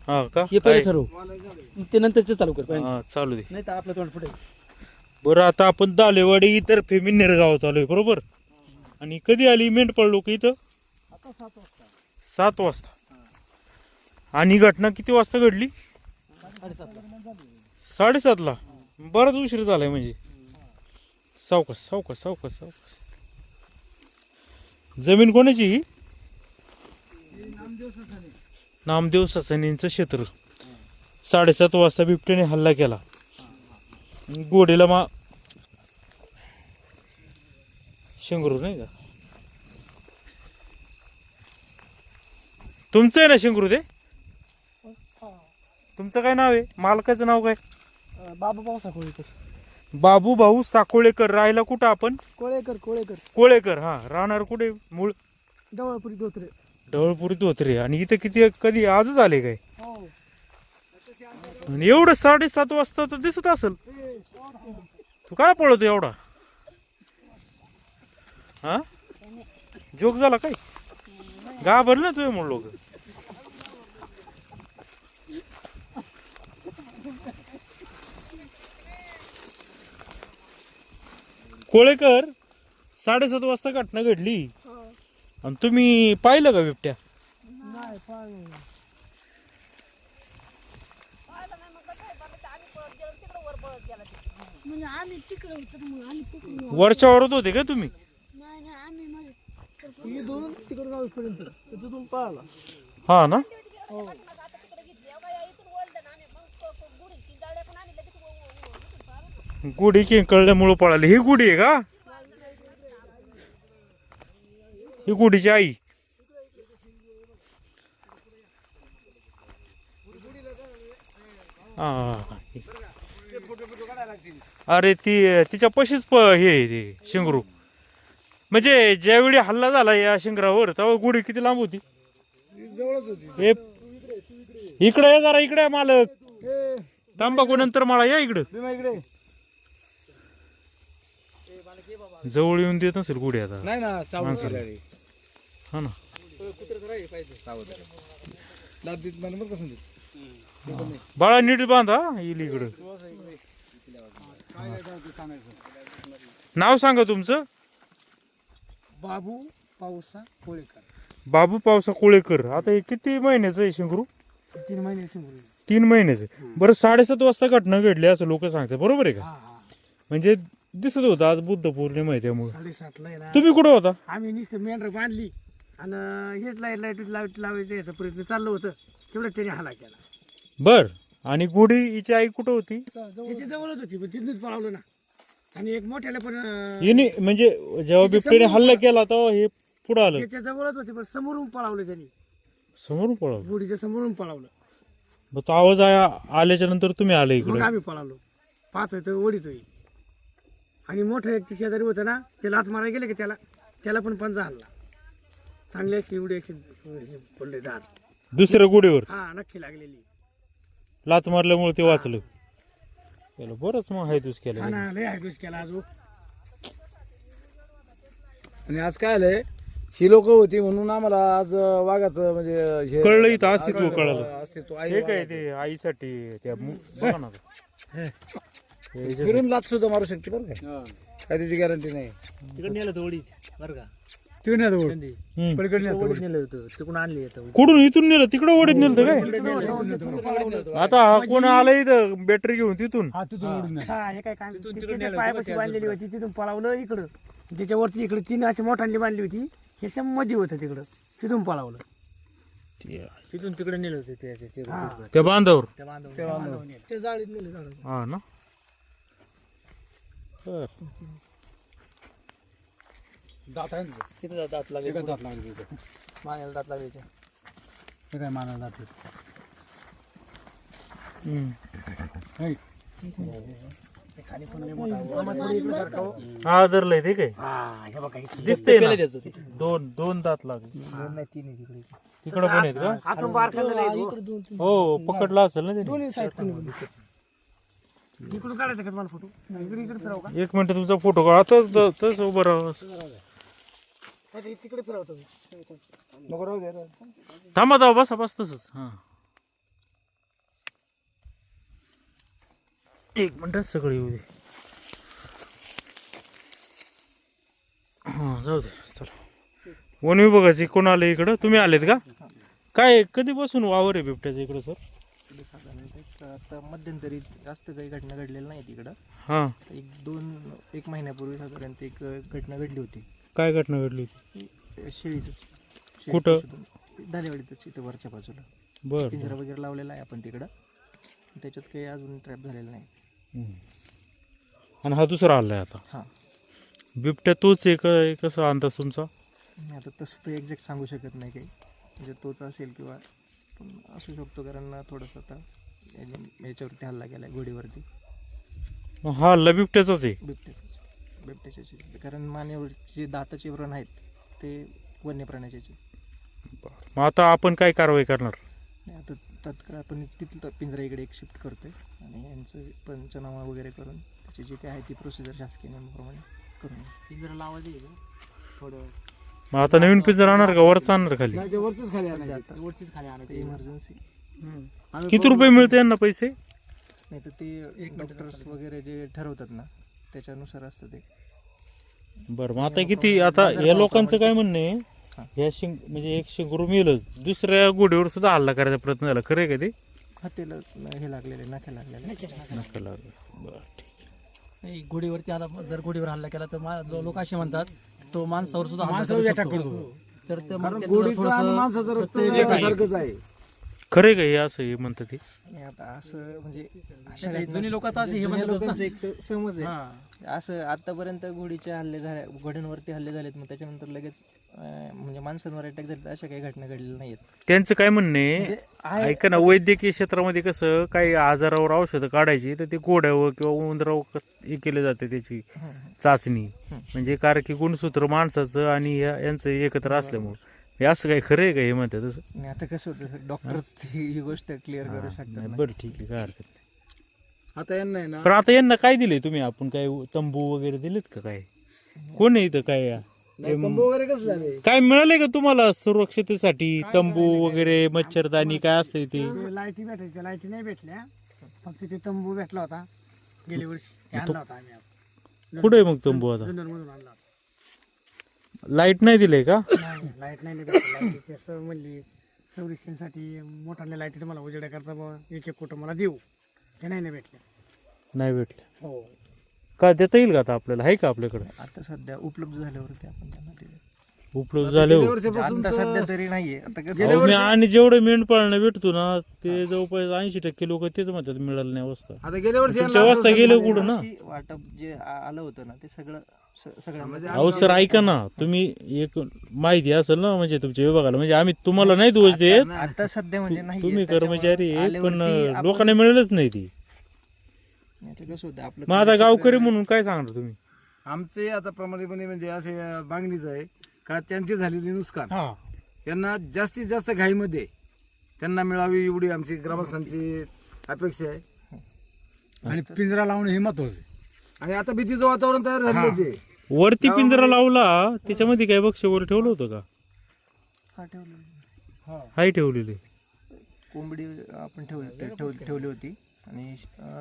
हा का हे पहिले ठरव मग ते नंतरच चालू कर पहिले. हा, चालू दे. नाही तर आपलं तोंड फुटेल. बरं आता आपण दालेवाडी तर्फे मिन्नेर गावात आलोय बरोबर. आणि कधी आली मेंढपाळ लोक इथं? आता 7 वाजता 7 वाजता. आणि घटना किती वाजता घडली? 7:30ला. 7:30ला. बराच उशीर झालाय म्हणजे. सावकाश सावकाश सावकाश सावकाश. जमीन कोणाची ही? नामदेव ससानींचं क्षेत्र. 7:30 वाजता बिबट्याने हल्ला केला. गोडीला शिंगरू नाही का तुमचं आहे ना शिंगरू ते? तुमचं काय नाव आहे? मालकाचं नाव काय? बाबा पावसा कोळेकर. बाबू भाऊ साकोळेकर. राहायला कुठं आपण? कोळेकर कोळेकर. हा, राहणार कुठे मूळ? डवळपुरी धोत्रे. ढवळपुरीत होते. आणि इथं किती कधी आजच आले काय? हो. आणि एवढं 7:30 वाजता तर दिसत असेल. तू काय पळतो एवढा? हा, जोक झाला काय? घाबरलं ना तुझ्या म्हणून लोक. कोळेकर 7:30 वाजता घटना घडली आणि तुम्ही पाहिलं का बिबट्या? नाही पाहिलं. म्हणजे आम्ही तिकडे होतो मग आम्ही तिकडून वरच्या वरत होते का तुम्ही? नाही नाही आम्ही मध्ये इथून तिकडे जाऊपर्यंत तिथून पळाला. हा ना. गुढी किंकळल्यामुळं पळाली. ही गुढी आहे का? ही गुढीची आई. हा. अरे तिच्या पशीच हे आहे ते शिंगरू. म्हणजे ज्यावेळी हल्ला झाला या शिंगरावर तेव्हा गुढी किती लांब होती? हे इकडे या जरा. इकडे मालक. तांबाखू नंतर मला या इकडं. जवळ येऊन देत नसेल गुढी आता. नाही ना माणसाला. हा ना. बाळा नीट बांधा. येईल इकडं. नाव सांगा तुमचं? बाबू पावसा कोळेकर. बाबू पावसा कोळेकर. आता हे किती महिन्याचं आहे शिंगरू? 3 महिने शिंगरू. 3 महिन्याचं. बरं 7:30 वाजता घटना घडली असं लोक सांगतात बरोबर आहे का? म्हणजे दिसत होतं आज बुद्ध पौर्णिमा आहे त्यामुळे. 7:30ला आहे ना. तुम्ही कुठं होता? आम्ही नुसतं मेंढर बांधली आणि हेच लाईट लावायचं याचा प्रयत्न चाललं होतं. तेवढं त्याने हल्ला केला. बर. आणि गुढी हिची आई कुठं होती? त्याच्या जवळच होती पण तिथूनच पळावलं ना. आणि एक मोठ्याला पण हिने म्हणजे जेव्हा बिबट्याने हल्ला केला तेव्हा हे पुढं आलं. त्याच्या जवळच होती पण समोरून पळावलं त्यांनी. समोरून पळालं. गुढीच्या समोरून पळावलं. मग तो आवाज आल्याच्या नंतर तुम्ही आले मग इकडे? आम्ही पळालो. पाहतोय ओढीतोय. आणि मोठं एक शेजारी होतं ना ते लात मारायला गेले की त्याला पण पंजा हल्ला. चांगले शिवडे पडले दात. दुसऱ्या गुढीवर हा नक्की लागलेली. लात मारल्यामुळे ते वाचलं. त्याला बरंच मग हायतूस केलं. हा ना लय हायदूस केला अजून. आणि आज काय आलंय, ही लोक होती म्हणून आम्हाला आज वाघाचं म्हणजे हे कळलं. इथं अस्तित्व कळलं. अस्तित्व हे काय ते आईसाठी त्या बघा ना. हे जे- फिरून लाच सुद्धा मारू शकते बरं काय. काय त्याची गॅरंटी नाही. तिकडे नेलं होतं ओढीत बरं का. तुम्ही नाही हम्म. ओढीत नेलं होतं तिकडून आणली येतं. कुठून इथून नेलं? तिकडं ओढीत नेलं काय? आता हा कोण आलं इथं बॅटरी घेऊन तिथून? हा हे काय काम तिथे पायापाशी बांधलेली होती तिथून पळावलं इकडं. त्याच्यावरती इकडे 3 अशी मोठांनी बांधली होती. हे शम मध्ये होतं तिकडं. तिथून पळावलं. तिथून तिकडे नेलं होतं त्या बांधावर. ते जाळीत नेलं झालं. हा ना. दात आहे ना. तिथे दात लागले. दात लागले तिथे. मानेला दात लागले ते. हे काय मानायला दात हम्म. खाली पण लय मोठा आहे. आम्हाला थोडी इकडे सरकावं. हा धरलंय ते काय हे बघा इथे. दिसतंय ना. दोन दात लागले. 2 नाही 3 आहे तिकडे. तिकडं पण आहेत का? हातून बार खाल्लेलं आहे. हो, पकडला असेल ना त्याने. दोन्ही साईड इकडून काढायचं का तुम्हाला फोटो? इकडे फिराव का? 1 मिनिट तुमचा फोटो काढा. तस उभं राहा. तिकडे फिरवतो. नको राहू दे. थांबा बसा बस तसंच. हा. एक मिनिटात सगळं येऊ दे. हां जाऊ दे चला. वन विभागाचे कोण आले इकडं? तुम्ही आलेत का? काय कधीपासून वावर आहे बिबट्याचं इकडं सर? इकडे साधारणतः आता मध्यंतरी जास्त काही घटना घडलेल्या नाही तिकडं. हां एक महिन्यापूर्वी साधारणतः एक घटना घडली होती. काय घटना घडली होती? शेळीच कुठं? धालेवाडीतच इथं वरच्या बाजूला बरं पिंजरा वगैरे लावलेला आहे आपण तिकडं. त्याच्यात काही अजून ट्रॅप झालेला नाही. आणि हा दुसरा आलाय आता. हां बिबट्या तोच आहे का? कसं अंदाज तुमचा? नाही आता तसं तर एक्झॅक्ट सांगू शकत नाही काही, म्हणजे तोच असेल किंवा पण असू शकतो, कारण थोडंसं आता याच्यावरती हल्ला गेला घोडीवरती. हा हल्ला बिबट्याचाच आहे. बिबट्याचे कारण मानेवरचे दाताचे व्रण आहेत ते वन्य प्राण्याचे. मग आता आपण काय कारवाई करणार? आता तत्काळ आपण तिथलं पिंजरा इकडे एक शिफ्ट करतोय आणि यांचं पंचनामा वगैरे करून त्याची जी काय आहे ती प्रोसिजर शासकीय नियमाप्रमाणे करून पिंजरा लावायचं आहे का? थोडं मग आता नवीन पिंजरा आणणार का वरचा आणणार खाली? नाही ते वरचीच खाली आणायचे. आता वरचीच खाली आणायचं. इमर्जन्सी किती रुपये मिळते यांना पैसे? नाही तर ते डॉक्टर्स वगैरे जे ठरवतात ना त्याच्यानुसार असतं ते. बरं मग आता किती? आता या लोकांचं काय म्हणणं आहे, या म्हणजे एक शिंगरू मेलं, दुसऱ्या घोडीवर सुद्धा हल्ला करायचा प्रयत्न झाला, खरं आहे का ते? हातेला हे लागलेले नाखे लागलेले. नका लागलं. बरं ठीक. घोडीवरती आला, जर घोडीवर हल्ला केला तर लोक असे म्हणतात तो माणसावर सुद्धा हल्ला करू शकतो. तर ते मग त्याचं गोडीचं आणि माणसाचं रक्त एकासारखंच आहे. खरं आहे का हे असं हे म्हणतात ते? आणि आता असं म्हणजे अशा काही जुनी लोक आता असे हे जुन्या म्हणतात लोकांचं एक तर समज आहे. हा. असं आतापर्यंत घोडीचे हल्ले झाले, घोड्यांवरती हल्ले झालेत, मग त्याच्यानंतर लगेच म्हणजे माणसांवर अटॅक झाले, अशा काही घटना घडलेल्या नाहीत. त्यांचं काय म्हणणं आहे, आहे ऐका ना, वैद्यकीय क्षेत्रामध्ये कसं काही आजारावर औषधं काढायची तर ते घोड्यावर किंवा उंदरावर हे केले जाते त्याची चाचणी, म्हणजे कारण की गुणसूत्र माणसाचं आणि यांचं एकत्र असल्यामुळं हे असं काही खरं आहे का हे म्हणतात तसं? आणि आता कसं होतं डॉक्टर्स ही गोष्ट क्लिअर करू शकतात नाही, ना. बरं ठीक आहे, काय हरकत नाही. आता यांना आहे ना पण आता यांना काय दिले तुम्ही? आपण काय तंबू वगैरे दिलेत का? काय कोण आहे इथं? काय नाही, तंबू वगैरे कसले आले? काय मिळाले का तुम्हाला सुरक्षितेसाठी? तंबू वगैरे, मच्छरदाणी काय असते ते? लाईटी भेटायच्या, लाईटी नाही भेटल्या, फक्त ते तंबू भेटला होता गेल्या वर्षी, आणला होता आम्ही. कुठे मग तंबू आता? लंडन मधून आणला होता. लाईट नाही दिले का? नाही लाईट नाही भेटली. लाईटीची असं म्हणली संरक्षणासाठी मोठ्याने लाईटी तुम्हाला उजेडा करता बुवा, एक कुटुंबाला देऊ, ते नाही भेटले. नाही भेटले. हो का देता येईल का आता आपल्याला? आहे का आपल्याकडे आता सध्या उपलब्ध झाल्यावरती आपण त्यांना दिले. उपलब्ध झाले? गेल्या वर्षापासून आता तर- सध्या तरी नाहीये. आता कसं आणि जेवढं मेंढपाळणं भेटतो ना ते जवळपास 80% लोक तेच म्हणतात मिळालं नाही अवस्था. आता गेल्या वर्षी तुमच्या अवस्था गेलं कुठं ना? वाटप जे आलं होतं ना ते सगळं सगळं अहो सर ऐका ना, तुम्ही एक माहिती असेल ना म्हणजे तुमच्या विभागाला, म्हणजे आम्ही तुम्हाला नाही दोष देत, आता सध्या म्हणजे नाही. तुम्ही कर्मचारी आहे, पण लोकांना मिळेलच नाही ती. कसं होतं आपलं मग आता गावकरी म्हणून काय सांगणार तुम्ही? आमचे आता प्रामाणिकपणे म्हणजे असे मागणीच आहे का त्यांची झालेली नुकसान हा त्यांना जास्तीत जास्त घाईमध्ये त्यांना मिळावी एवढी आमची ग्रामस्थांची अपेक्षा आहे. आणि पिंजरा लावणं हे महत्वाचं आहे. आणि आता भीतीचं वातावरण तयार झालेलं आहे. वरती पिंजरा लावला त्याच्यामध्ये काय बक्ष वगैरे ठेवलं होतं का? हा ठेवलं. हाय ठेवलेली. कोंबडी आपण ठेवली होती आणि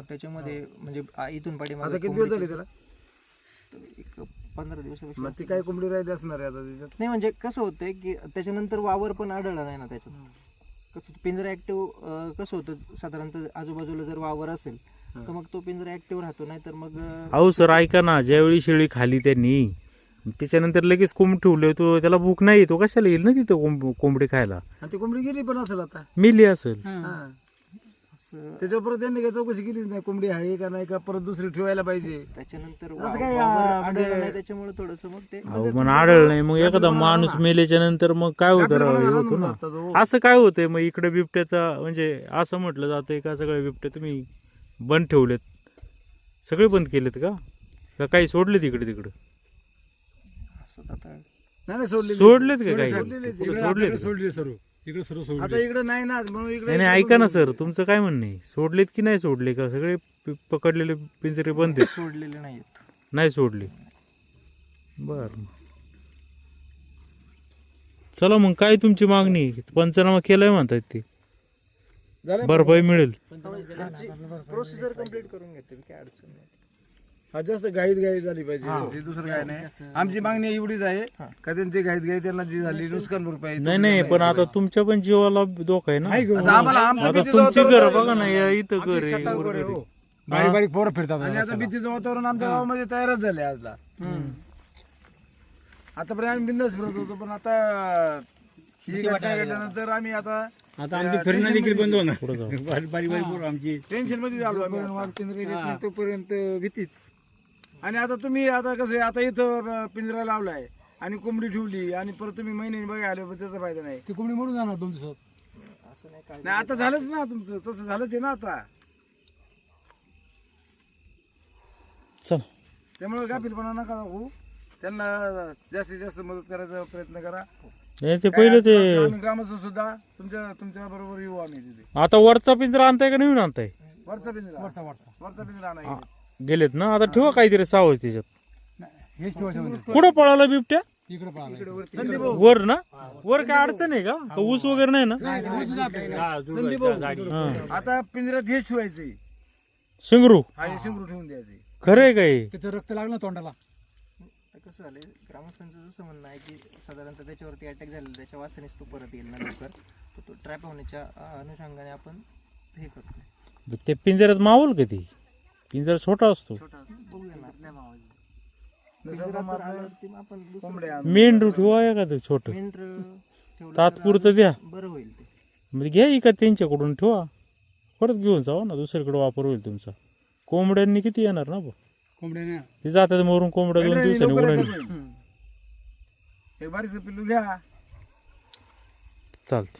त्याच्यामध्ये म्हणजे इथून आता पाठीमागे किती दिवस झाले त्याला? एक 15 दिवसापेक्षा मग ती काय कोंबडी राहिली असणार आहे आता त्याच्यात? नाही. म्हणजे कसं होतंय की त्याच्यानंतर वावर पण आढळला नाही ना त्याच्यात. कसं पिंजरा ऍक्टिव्ह कसं होतं साधारणतः आजूबाजूला जर वावर असेल तर मग तो पिंजरा ऍक्टिव्ह राहतो, नाही तर मग अहो सर ऐका ना, ज्यावेळी शेळी खाली त्यांनी त्याच्यानंतर लगेच कोंबडी ठेवले, तो त्याला भूक नाही, तो कशाला येईल ना तिथं कोंबडी खायला? आणि ती कोंबडी गेली पण असेल आता. मेली असेल. हा. असं त्याच्यावर परत त्यांनी काही चौकशी केलीच नाही, कोंबडी आहे का नाही का, परत दुसरी ठेवायला पाहिजे. त्याच्यानंतर असं काय, वावर म्हणजे- आढळलं नाही त्याच्यामुळे थोडंसं मग ते अहो पण आढळ नाही, मग एखादा माणूस मेल्याच्या नंतर मग काय होतं राव, हे होतं ना. आता जो- असं काय होतंय मग इकडे बिबट्याचा, म्हणजे असं म्हटलं जातंय का सगळे बिबटे तुम्ही बंद ठेवलेत, सगळे बंद केलेत का काही सोडलेत इकडे तिकडे? असं आता नाही सोडले सोडलेत का काही? सोडलेलेच. कुठं सोडलेत का? सोडले सर्व इकडे सर्व सोडले. आता इकडे नाही ना, म्हणून इकडे नाही ऐका ना सर, तुमचं काय म्हणणं आहे, सोडलेत की नाही सोडले का? सगळे पकडलेले पिंजरे बंद आहेत? सोडलेले नाहीत. नाही सोडले. बर चला मग काय तुमची मागणी? पंचनामा केलाय म्हणतात ते. झालं भरपाई मिळेल. प्रोसिजर कम्प्लीट करून घेतो, काय अडचण नाही. हा जास्त घाईत झाली पाहिजे हे दुसरं काय नाही. आमची मागणी एवढीच आहे का त्यांची घाईत त्यांना जी झाली नुकसान भरपाई नाही नाही, पण आता तुमच्या पण जीवाला धोका आहे ना. आता आम्हाला आमच्या आता भीतीचं तुमची वातावरण घर बघा ना, या इथं घर आहे वगैरे. बारीक बारीक पोरं फिरतात आणि आता भीतीचं वातावरण आमच्या गावामध्ये तयारच झाले आजला. आतापर्यंत आम्ही बिंदास फिरत होतो, पण आता ही घटना घडल्यानंतर आम्ही आता आमची फिरणं देखील बंद होणार. पुढे जाऊ. बारीक बारीक पोरं आमची टेन्शन मध्ये आलो आम्ही आता. तोपर्यंत भीतीच. आणि आता तुम्ही आता कसं आहे, आता इथं पिंजरा लावलाय आणि कोंबडी ठेवली आणि परत तुम्ही महिन्याने बघा आले, पण त्याचा फायदा नाही. ती कोंबडी मरून जाणार तुमचं. नाही आता झालंच ना तुमचं, तसं झालंच आहे ना आता. चल. त्यामुळे गाफीलपणा नका दाखवू. त्यांना जास्तीत जास्त मदत करायचा प्रयत्न करा. नाही ते पहिले ते आम्ही ग्रामस्थ सुद्धा तुमच्या बरोबर येऊ आम्ही तिथे. आता वरचा पिंजरा आणताय का नवीन आणताय? वरचा पिंजरा आणा. गेलेत ना, आता ठेवा काहीतरी सावज त्याच्यात. हेच ठेवायचं कुठं पळाला बिबट्या? तिकडे पळाला. संदीप भाऊ, वर ना? वर काय अडचण आहे का? का ऊस वगैरे नाही ना? संदीप भाऊ, हा. आता पिंजऱ्यात हेच ठेवायचंय. शिंगरू हा हे शिंगरू ठेवून द्यायचे. खरंय काय? त्याचं रक्त लागलं तोंडाला. आता कसं झालंय, ग्रामस्थांचं जसं म्हणणं आहे की साधारणतः त्याच्यावरती अटॅक झालेला, त्याच्या वासानेच तो परत येईल ना लवकर, तर तो ट्रॅप होण्याच्या अनुषंगाने आपण हे करतो. ते पिंजऱ्यात मावल का ती? पिंजरा छोटा असतो. छोटा बघूया ना, नाही मावायचं. जसं पिंजरा आपण तर आल्यावरती मग आपण दुसरं कोंबड्या मेंढरू ठेवा का ते छोट? मेंढर ठेवलं तात्पुरतं द्या. बरं होईल ते. म्हणजे घ्या का त्यांच्याकडून ठेवा, परत घेऊन जावा ना, दुसरीकडे वापर होईल तुमचा. कोंबड्यांनी किती येणार ना? कोंबड्याने ते जातात मरून कोंबड्या 2 दिवसांनी उन्हाळी. एक बारीक पिल्लू घ्या. चालते.